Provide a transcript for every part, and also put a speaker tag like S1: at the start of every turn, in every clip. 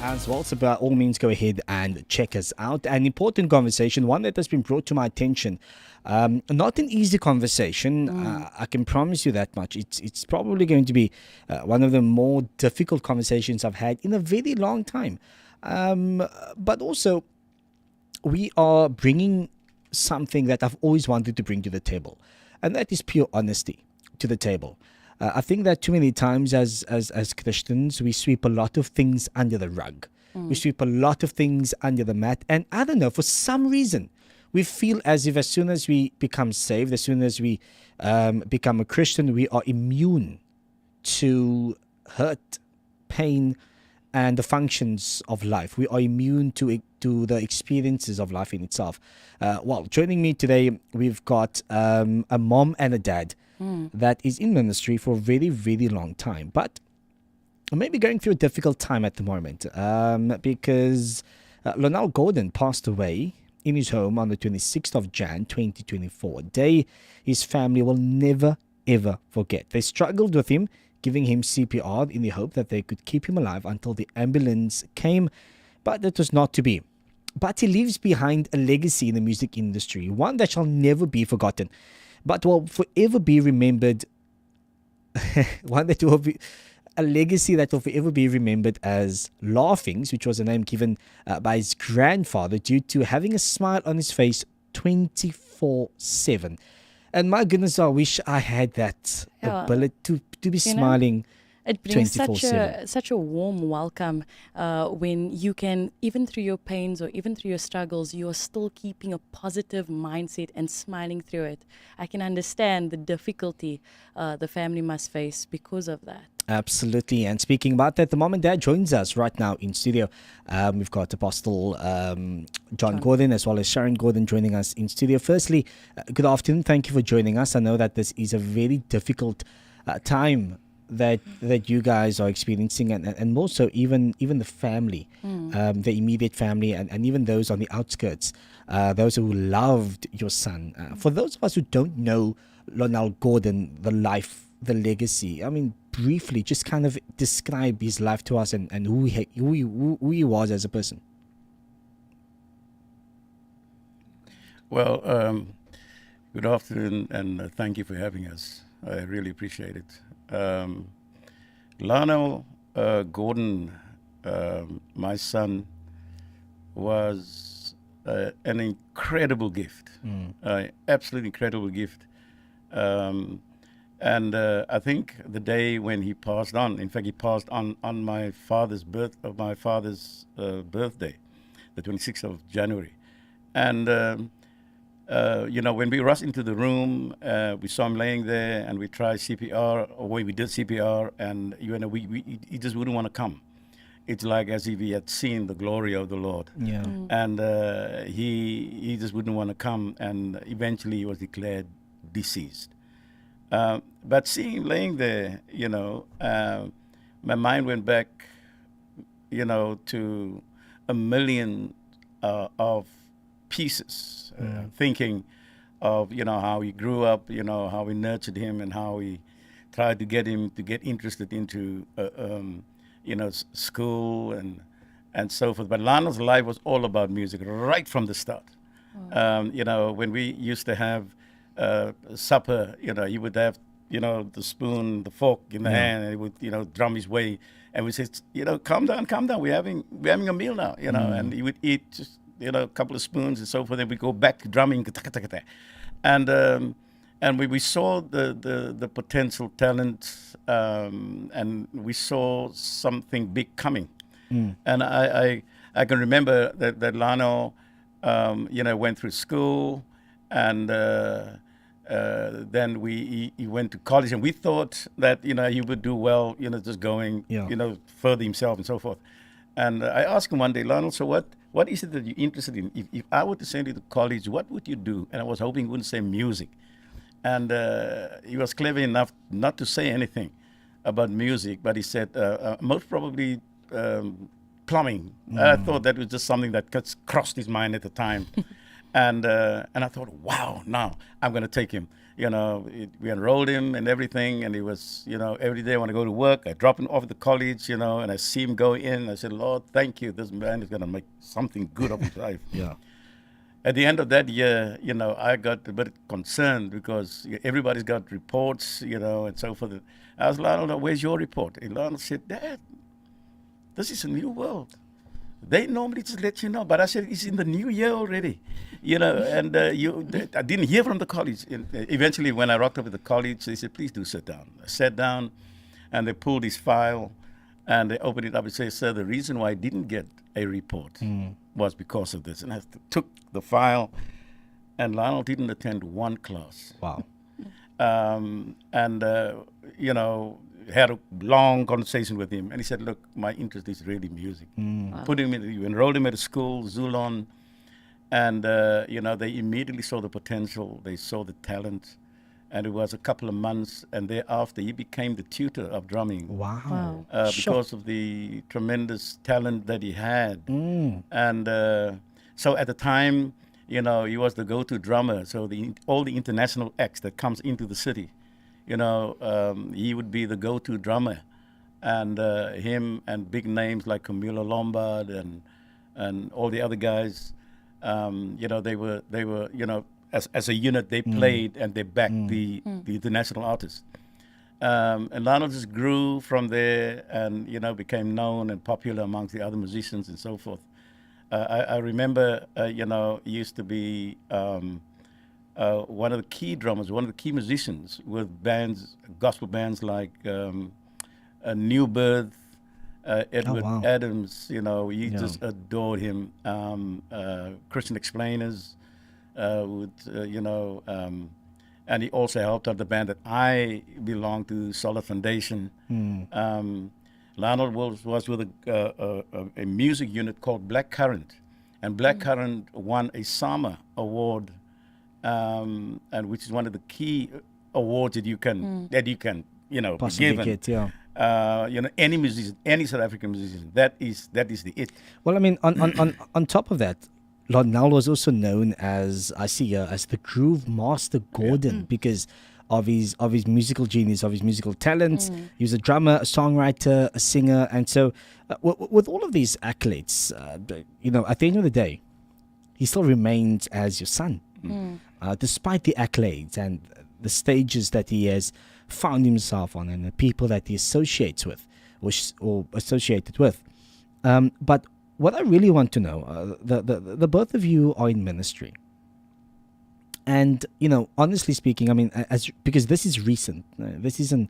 S1: as well. So by all means, go ahead and check us out. An important conversation, one that has been brought to my attention. Not an easy conversation. I can promise you that much. It's probably going to be one of the more difficult conversations I've had in a very long time. But also, we are bringing something that I've always wanted to bring to the table, and that is pure honesty to the table. I think that too many times as Christians, we sweep a lot of things under the rug. We sweep a lot of things under the mat. And I don't know, for some reason, we feel as if as soon as we become saved, as soon as we become a Christian, we are immune to hurt, pain, and the functions of life. We are immune to the experiences of life in itself. Well, joining me today, we've got a mom and a dad that is in ministry for a very, very long time, but maybe going through a difficult time at the moment because Larnelle Gordon passed away in his home on the 26th of Jan 2024, a day his family will never, ever forget. They struggled with him, giving him CPR in the hope that they could keep him alive until the ambulance came, but that was not to be. But he leaves behind a legacy in the music industry, one that shall never be forgotten, but will forever be remembered, one that will be a legacy that will forever be remembered as Laughings, which was a name given by his grandfather due to having a smile on his face 24/7. And my goodness, I wish I had that ability to be smiling.
S2: It brings
S1: 24/7.
S2: such a warm welcome when you can, even through your pains or even through your struggles, you are still keeping a positive mindset and smiling through it. I can understand the difficulty the family must face because of that.
S1: Absolutely. And speaking about that, the mom and dad joins us right now in studio. We've got Apostle John Gordon as well as Sharon Gordon joining us in studio. Firstly, good afternoon. Thank you for joining us. I know that this is a very difficult time that you guys are experiencing, and more so even the family, the immediate family, and even those on the outskirts, those who loved your son. For those of us who don't know Larnelle Gordon, the life, the legacy, I mean, briefly, just kind of describe his life to us and who he was as a person.
S3: Well, good afternoon, and thank you for having us. I really appreciate it. Larnelle Gordon, my son, was an incredible gift, absolutely incredible gift. And I think the day when he passed on, in fact, he passed on my father's birthday, the 26th of January. And when we rushed into the room, we saw him laying there, and we tried CPR, or we did CPR, and he just wouldn't want to come. It's like as if he had seen the glory of the Lord.
S1: Yeah.
S3: And he just wouldn't want to come, and eventually he was declared deceased. But seeing him laying there, my mind went back, to a million of pieces, thinking of how he grew up, how we nurtured him, and how we tried to get him to get interested into school and so forth. But Larnelle's life was all about music right from the start. When we used to have supper, he would have the spoon, the fork in the hand, and he would drum his way, and we said, calm down, we're having a meal now, and he would eat just a couple of spoons and so forth. Then we go back to drumming, and we saw the potential talent, and we saw something big coming. And I can remember that Larnelle, went through school, and then he went to college, and we thought that he would do well, just going, further himself and so forth. And I asked him one day, Larnelle, so what is it that you're interested in? If I were to send you to college, what would you do? And I was hoping he wouldn't say music. And he was clever enough not to say anything about music, but he said most probably plumbing. I thought that was just something that crossed his mind at the time. And I thought, wow, now I'm going to take him. We enrolled him and everything, and he was, every day when I go to work, I drop him off at the college, and I see him go in. I said, Lord, thank you. This man is going to make something good of his life.
S1: Yeah.
S3: At the end of that year, I got a bit concerned because everybody's got reports, and so forth. I was like, Lionel, where's your report? And Lionel said, Dad, this is a new world. They normally just let you know, but I said it's in the new year already, And I didn't hear from the college. Eventually, when I rocked up at the college, they said, "Please do sit down." I sat down, and they pulled his file, and they opened it up and said, "Sir, the reason why I didn't get a report was because of this." And I took the file, and Lionel didn't attend one class.
S1: Wow.
S3: And had a long conversation with him, and he said, "Look, my interest is really music."
S2: Wow.
S3: You enrolled him at a school, Zulon, and they immediately saw the potential, they saw the talent, and it was a couple of months, and thereafter he became the tutor of drumming.
S1: Wow.
S2: Wow.
S3: Because of the tremendous talent that he had.
S1: Mm.
S3: And so at the time, he was the go-to drummer. So all the international acts that comes into the city, he would be the go-to drummer. And him and big names like Camilo Lombard and all the other guys, they were as a unit, they played and they backed the international artists. And Lionel just grew from there and, became known and popular amongst the other musicians and so forth. I remember, he used to be one of the key drummers, one of the key musicians with bands, gospel bands like New Birth, Edward
S1: wow.
S3: Adams, you
S1: Yeah.
S3: just adored him. Christian Explainers, and he also helped out the band that I belong to, Solid Foundation. Lionel was with a music unit called Black Current, and Black Current won a SAMA award, and which is one of the key awards that you can be
S1: Possibly
S3: given.
S1: get, yeah.
S3: Any musician, any South African musician, that is the it.
S1: Well, I mean, on top of that, Larnelle was also known as, I see here, as the Groove Master Gordon because of his musical genius, of his musical talents. He was a drummer, a songwriter, a singer, and so with all of these accolades, at the end of the day, he still remains as your son, despite the accolades and the stages that he has found himself on and the people that he associates with or associated with. But what I really want to know, the both of you are in ministry. And, honestly speaking, I mean, because this is recent, this isn't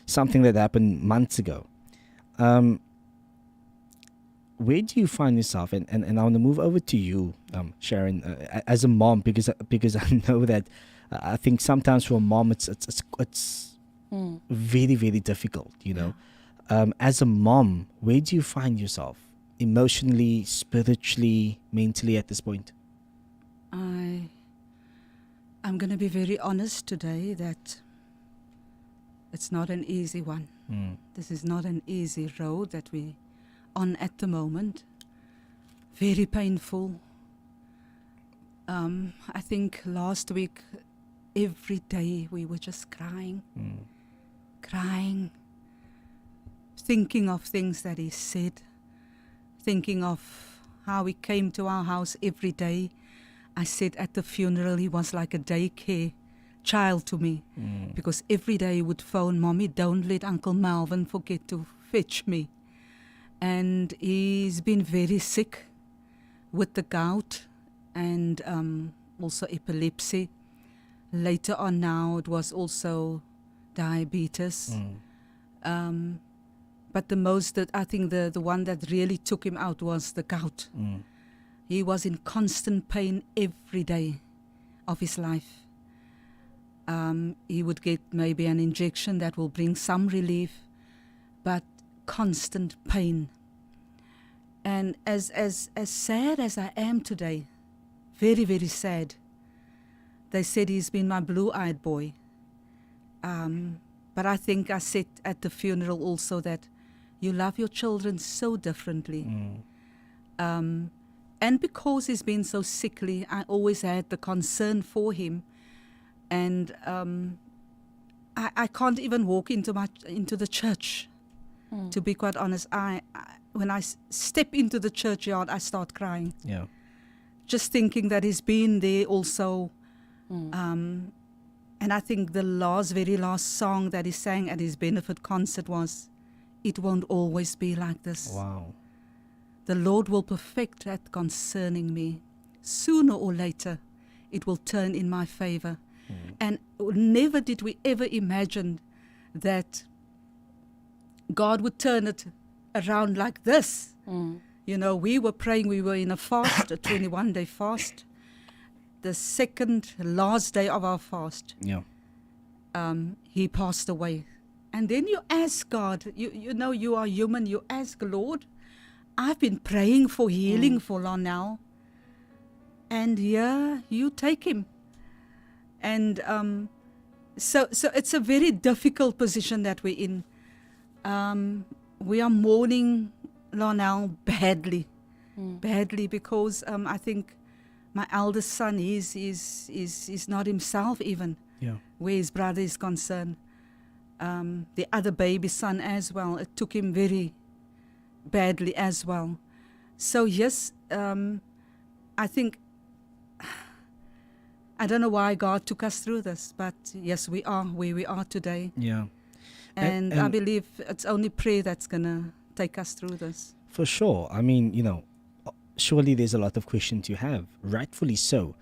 S1: something that happened months ago. Where do you find yourself? And I want to move over to you, Sharon, as a mom, because I know that I think sometimes for a mom it's very, very difficult, As a mom, where do you find yourself emotionally, spiritually, mentally at this point?
S4: I'm going to be very honest today that it's not an easy one. This is not an easy road that we're on at the moment. Very painful. I think last week, every day we were just crying, thinking of things that he said, thinking of how he came to our house every day. I said at the funeral he was like a daycare child to me because every day he would phone, "Mommy, don't let Uncle Malvin forget to fetch me." And he's been very sick with the gout and also epilepsy. Later on now it was also diabetes. But I think the one that really took him out was the gout. He was in constant pain every day of his life. He would get maybe an injection that will bring some relief, but constant pain. And as sad as I am today, very, very sad, they said he's been my blue-eyed boy. But I think I said at the funeral also that you love your children so differently. And because he's been so sickly, I always had the concern for him. And I can't even walk into the church, to be quite honest. When I step into the churchyard, I start crying.
S1: Yeah.
S4: Just thinking that he's been there also. And I think the very last song that he sang at his benefit concert was, "It won't always be like this.
S1: Wow.
S4: The Lord will perfect that concerning me. Sooner or later, it will turn in my favor." And never did we ever imagine that God would turn it around like this. You know, we were praying, we were in a fast, a 21-day fast. The second last day of our fast,
S1: Yeah.
S4: he passed away. And then you ask God, you know, you are human, you ask, Lord, I've been praying for healing for Larnelle, and here you take him. And so it's a very difficult position that we're in. We are mourning Larnelle badly, because I think my eldest son is not himself even,
S1: Yeah.
S4: where his brother is concerned. The other baby son as well, it took him very badly as well. So yes, I think, I don't know why God took us through this, but yes, we are where we are today.
S1: Yeah.
S4: And I believe it's only prayer that's going to take us through this.
S1: For sure. I mean, you know, surely there's a lot of questions you have, rightfully so.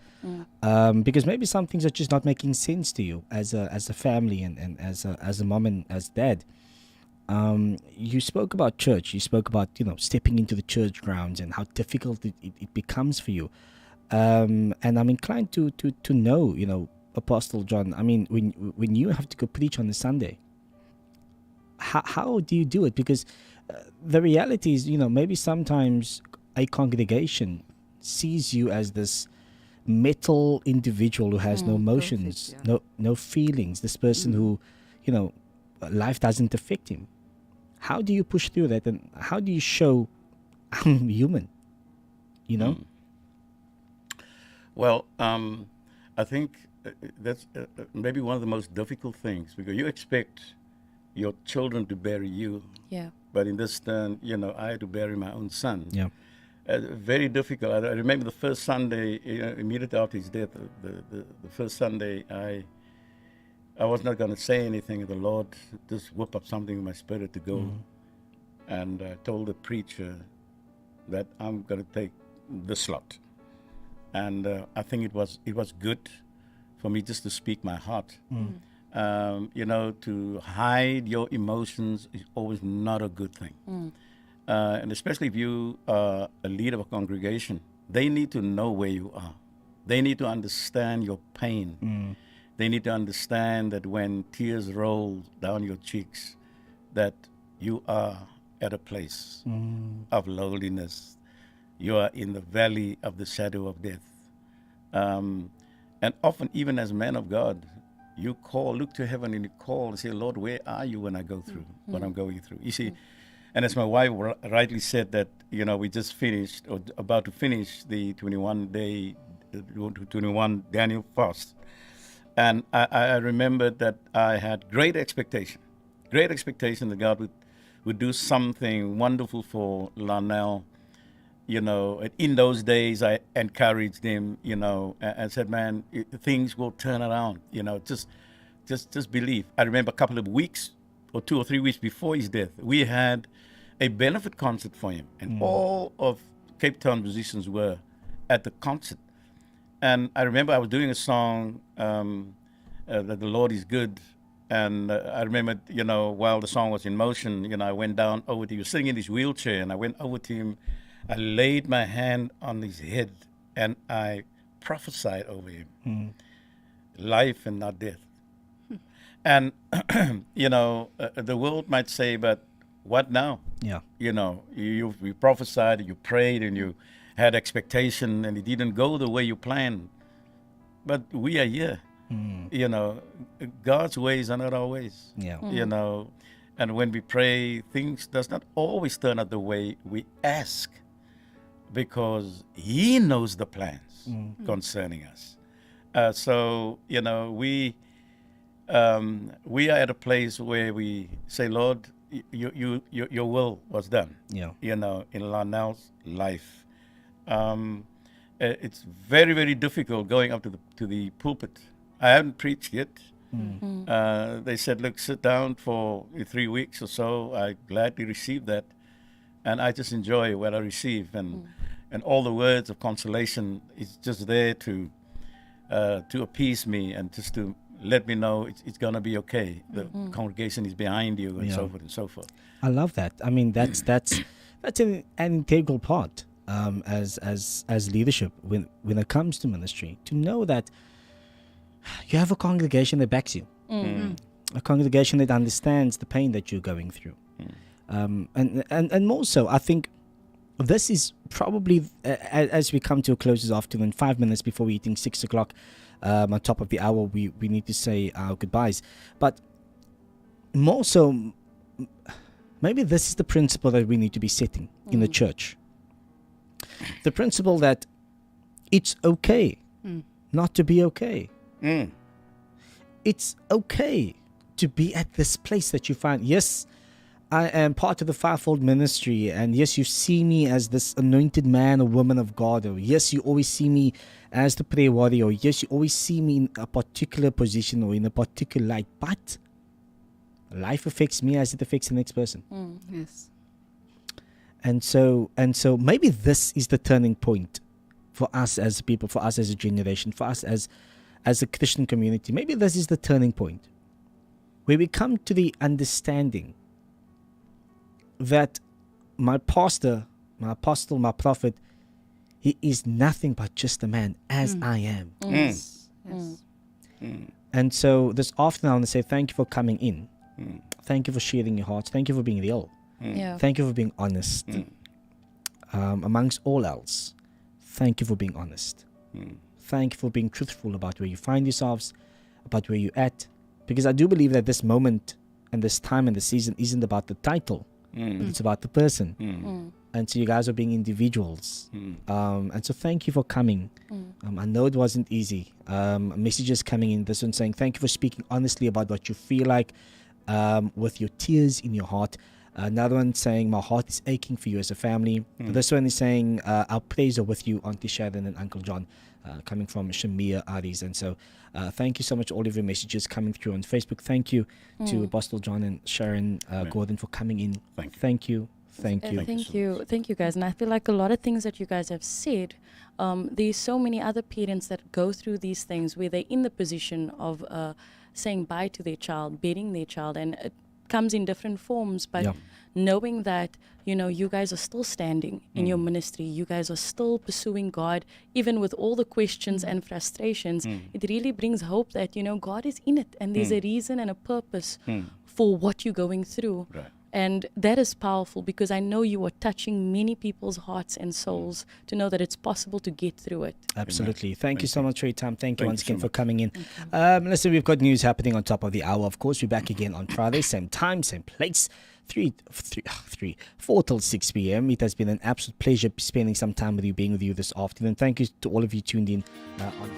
S1: Because maybe some things are just not making sense to you as a family and as a mom and as dad. You spoke about church. You spoke about, you know, stepping into the church grounds and how difficult it becomes for you. And I'm inclined to know, you know, Apostle John, I mean, when you have to go preach on a Sunday, how do you do it? Because the reality is, you know, maybe sometimes a congregation sees you as this metal individual who has no emotions,
S4: perfect,
S1: no feelings, this person who, you know, life doesn't affect him. How do you push through that, and how do you show I'm human, you know?
S3: Well, I think that's maybe one of the most difficult things, because you expect your children to bury you,
S2: Yeah.
S3: but in this turn, you know, I had to bury my own son.
S1: Yeah.
S3: Very difficult. I remember the first Sunday, immediately after his death, the first Sunday, I was not going to say anything. The Lord just whipped up something in my spirit to go, and told the preacher that I'm going to take the slot. And I think it was good for me just to speak my heart. You know, to hide your emotions is always not a good thing. And especially if you are a leader of a congregation, they need to know where you are. They need to understand your pain. They need to understand that when tears roll down your cheeks, that you are at a place of loneliness. You are in the valley of the shadow of death. And often, even as men of God, you look to heaven and you call and say, Lord, where are you when I go through what I'm going through? You see, and as my wife rightly said that, you know, we just finished or about to finish the 21 Daniel fast. And I remembered that I had great expectation that God would do something wonderful for Larnelle. You know, in those days, I encouraged him, you know, and said, man, things will turn around, you know, just believe. I remember a couple of weeks or 2 or 3 weeks before his death, we had a benefit concert for him, and all of Cape Town musicians were at the concert. And I remember I was doing a song, that the Lord is good. And I remember, you know, while the song was in motion, you know, I went down over to him. He was sitting in his wheelchair, and I went over to him. I laid my hand on his head, and I prophesied over him, life and not death. And, you know, the world might say, but what now?
S1: Yeah.
S3: You know, you prophesied, you prayed, and you had expectation, and it didn't go the way you planned. But we are here. You know, God's ways are not our ways.
S1: Yeah.
S3: You know, and when we pray, things does not always turn out the way we ask. because He knows the plans concerning us. So we are at a place where we say, Lord, your will was done.
S1: Yeah.
S3: In Larnelle's life, it's very, very difficult going up to the pulpit. I haven't preached yet. They said, look, sit down for 3 weeks or so. I gladly received that, and I just enjoy what I receive, and all the words of consolation is just there to appease me and just to let me know it's going to be okay. The congregation is behind you, and so forth and so forth.
S1: I love that. I mean, that's an integral part as leadership when it comes to ministry, to know that you have a congregation that backs you, a congregation that understands the pain that you're going through, and more so, I think this is probably as we come to a close this afternoon, 5 minutes before we're eating 6 o'clock. On top of the hour, we need to say our goodbyes. But more so, maybe this is the principle that we need to be setting in the church. The principle that it's okay not to be okay. It's okay to be at this place that you find. Yes, I am part of the fivefold ministry, and yes, you see me as this anointed man or woman of God, or yes, you always see me as the prayer warrior, or yes, you always see me in a particular position or in a particular light, but life affects me as it affects the next person.
S4: Yes.
S1: And so maybe this is the turning point for us as people, for us as a generation, for us as a Christian community. Maybe this is the turning point where we come to the understanding that my pastor, my apostle, my prophet, he is nothing but just a man as I am.
S4: Yes.
S1: And so this afternoon I want to say thank you for coming in. Thank you for sharing your hearts. Thank you for being real.
S2: Yeah.
S1: Thank you for being honest. Amongst all else, thank you for being honest. Thank you for being truthful about where you find yourselves, about where you're at. Because I do believe that this moment and this time and the season isn't about the title, but it's about the person. And so you guys are being individuals. And so thank you for coming. I know it wasn't easy. Messages coming in, this one saying, thank you for speaking honestly about what you feel like with your tears in your heart. Another one saying, my heart is aching for you as a family. This one is saying, our prayers are with you, Auntie Sharon and Uncle John, coming from Shamia Aris. And so thank you so much, all of your messages coming through on Facebook. Thank you to Apostle John and Sharon Gordon for coming in. Thank you. Thank
S2: you guys. And I feel like a lot of things that you guys have said, there's so many other parents that go through these things where they're in the position of saying bye to their child, burying their child, and it comes in different forms, but knowing that you guys are still standing in your ministry, you guys are still pursuing God, even with all the questions and frustrations, it really brings hope that God is in it, and there's a reason and a purpose for what you're going through.
S3: Right.
S2: And that is powerful, because I know you are touching many people's hearts and souls to know that it's possible to get through it.
S1: Absolutely. Thank you so much for your time. Thank you once
S3: you so
S1: again for
S3: much.
S1: coming in. Listen, we've got news happening on top of the hour. Of course, we're back again on Friday, same time, same place. 4 till 6 p.m. It has been an absolute pleasure spending some time with you, being with you this afternoon. Thank you to all of you tuned in on